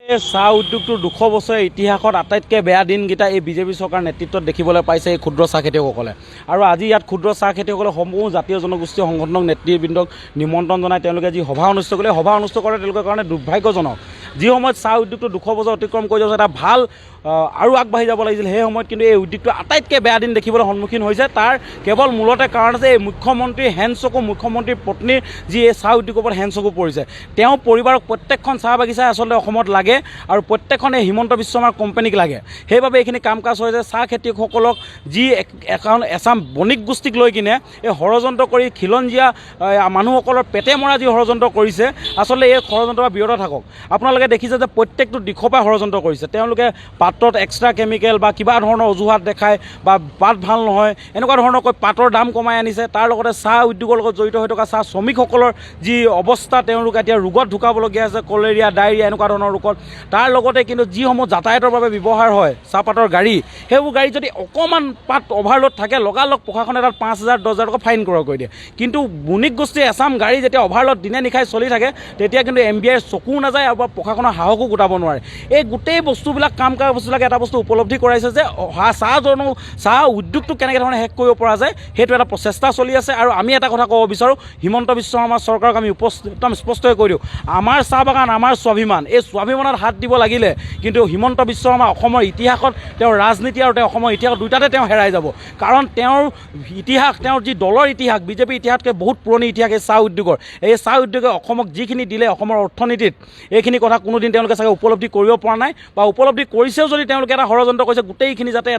চাহ উদ্যোগটোৰ 200 বছৰীয়া ইতিহাসত আটাইতকৈ বেয়া দিনকেইটা এই বিজেপি চৰকাৰ নেতৃত্বত দেখিবলৈ পাইছে এই ক্ষুদ্ৰ চাহ খেতিয়কসকলে। আৰু আজি ইয়াত ক্ষুদ্ৰ চাহ খেতিয়কসকলে সমূহ জাতীয় জনগোষ্ঠীয় সংগঠনক নেতৃবৃন্দক নিমন্ত্ৰণ জনাই তেওঁলোকে যি সভা অনুষ্ঠিত কৰিলে, সভা অনুষ্ঠিত কৰে তেওঁলোকৰ কাৰণে দুৰ্ভাগ্যজনক। যি সময়ত চাহ উদ্যোগটো 200 বছৰ অতিক্ৰম কৰি যোৱা এটা ভাল আৰু আগবাঢ়ি যাব লাগিছিল, সেই সময়ত কিন্তু এই উদ্যোগটো আটাইতকৈ বেয়া দিন দেখিবলৈ সন্মুখীন হৈছে। তাৰ কেৱল মূলতে কাৰণ আছে এই মুখ্যমন্ত্ৰীৰ হেণ্ডচকু, মুখ্যমন্ত্ৰীৰ পত্নীৰ যি এই চাহ উদ্যোগৰ ওপৰত হেণ্ডচকু পৰিছে। তেওঁ পৰিবাৰক প্ৰত্যেকখন চাহ বাগিচাই আচলতে অসমত লাগে আৰু প্ৰত্যেকখন এই হিমন্ত বিশ্ব শৰ্মাৰ কোম্পানীক লাগে। সেইবাবে এইখিনি কাম কাজ হৈছে। চাহ খেতিয়কসকলক যি এচাম বণিক গোষ্ঠীক লৈ কিনে এই ষড়যন্ত্ৰ কৰি খিলঞ্জীয়া মানুহসকলৰ পেটে মৰা যি ষড়যন্ত্ৰ কৰিছে, আচলতে এই ষড়যন্ত্ৰৰ পৰা বিৰত থাকক। আপোনালোকে দেখিছে যে প্ৰত্যেকটো দিশৰ পৰা ষড়যন্ত্ৰ কৰিছে। তেওঁলোকে পাতত এক্সট্ৰা কেমিকেল বা কিবা ধৰণৰ অজুহাত দেখায় বা পাত ভাল নহয় এনেকুৱা ধৰণৰ কৈ পাতৰ দাম কমাই আনিছে। তাৰ লগতে চাহ উদ্যোগৰ লগত জড়িত হৈ থকা চাহ শ্ৰমিকসকলৰ যি অৱস্থা, তেওঁলোক এতিয়া ৰোগত ঢুকাবলগীয়া আছে, কলেৰিয়া, ডায়েৰিয়া এনেকুৱা ধৰণৰ ৰোগত। তাৰ লগতে কিন্তু যিসমূহ যাতায়াতৰ বাবে ব্যৱহাৰ হয় চাহপাতৰ গাড়ী, সেইবোৰ গাড়ী যদি অকণমান পাত অভাৰলোড থাকে, লগালগ প্ৰশাসনে তাত 5,000 10,000 টকা ফাইন ক্ৰয় কৰি দিয়ে। কিন্তু বণিক গোষ্ঠীৰ এচাম গাড়ী যেতিয়া অভাৰলোড দিনে নিশাই চলি থাকে, তেতিয়া কিন্তু MBI চকু নাযায় আৰু প্ৰশাসনৰ সাহসো গোটাব নোৱাৰে। এই গোটেই বস্তুবিলাক কাম কৰা বস্তুবিলাকে এটা বস্তু উপলব্ধি কৰাইছে যে চাহ উদ্যোগটো কেনেকৈ ধৰণে শেষ কৰিব পৰা যায়, সেইটো এটা প্ৰচেষ্টা চলি আছে। আৰু আমি এটা কথা ক'ব বিচাৰোঁ, হিমন্ত বিশ্ব শৰ্মা চৰকাৰক আমি একদম স্পষ্টকৈ কৈ দিওঁ, আমাৰ চাহ বাগান, আমাৰ স্বাভিমান, এই স্বাভিমানত হাত দিব লাগিলে কিন্তু হিমন্ত বিশ্ব শৰ্মা অসমৰ ইতিহাসত তেওঁৰ ৰাজনীতি আৰু তেওঁ অসমৰ ইতিহাস দুয়োটাতে তেওঁ হেৰাই যাব। কাৰণ তেওঁৰ ইতিহাস, তেওঁৰ যি দলৰ ইতিহাস, বিজেপিৰ ইতিহাসতকৈ বহুত পুৰণি ইতিহাস এই চাহ উদ্যোগৰ। এই চাহ উদ্যোগে অসমক যিখিনি দিলে অসমৰ অৰ্থনীতিত, এইখিনি কথা কোনোদিন তেওঁলোকে চাগে উপলব্ধি কৰিব পৰা নাই, বা উপলব্ধি কৰিছেও যদি তেওঁলোকে এটা ষড়যন্ত্ৰ কৰিছে গোটেইখিনি যাতে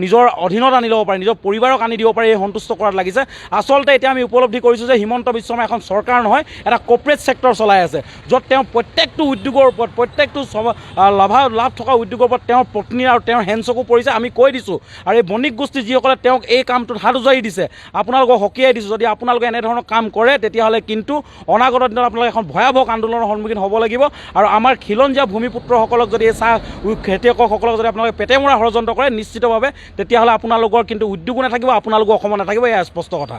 নিজৰ অধীনত আনি ল'ব পাৰে, নিজৰ পৰিবাৰক আনি দিব পাৰে, এই সন্তুষ্ট কৰাত লাগিছে। আচলতে এতিয়া আমি উপলব্ধি কৰিছোঁ যে হিমন্ত বিশ্ব শৰ্মা এখন চৰকাৰ নহয়, এটা কৰ্পৰেট ছেক্টৰ চলাই আছে, য'ত তেওঁ প্ৰত্যেকটো উদ্যোগৰ ওপৰত, প্ৰত্যেকটো লাভ থকা উদ্যোগৰ ওপৰত তেওঁৰ পত্নী আৰু তেওঁৰ হেণ্ডচকু পৰিছে। আমি কৈ দিছোঁ, আৰু এই বণিক গোষ্ঠী যিসকলে তেওঁক এই কামটোত হাত উজাৰি দিছে, আপোনালোকক সকীয়াই দিছোঁ, যদি আপোনালোকে এনেধৰণৰ কাম কৰে তেতিয়াহ'লে কিন্তু অনাগত দিনত আপোনালোকে এখন ভয়াৱহ আন্দোলনৰ সন্মুখীন হ'ব লাগিব। আৰু আমাৰ খিলঞ্জীয়া ভূমিপুত্ৰসকলক যদি এই চাহ খেতিয়কসকলক যদি আপোনালোকে পেটে মৰা ষড়যন্ত্ৰ কৰে, নিশ্চিতভাৱে তেতিয়াহ'লে আপোনালোকৰ কিন্তু উদ্যোগো নাথাকিব, আপোনালোকৰ অসমত নাথাকিব, এয়া স্পষ্ট কথা।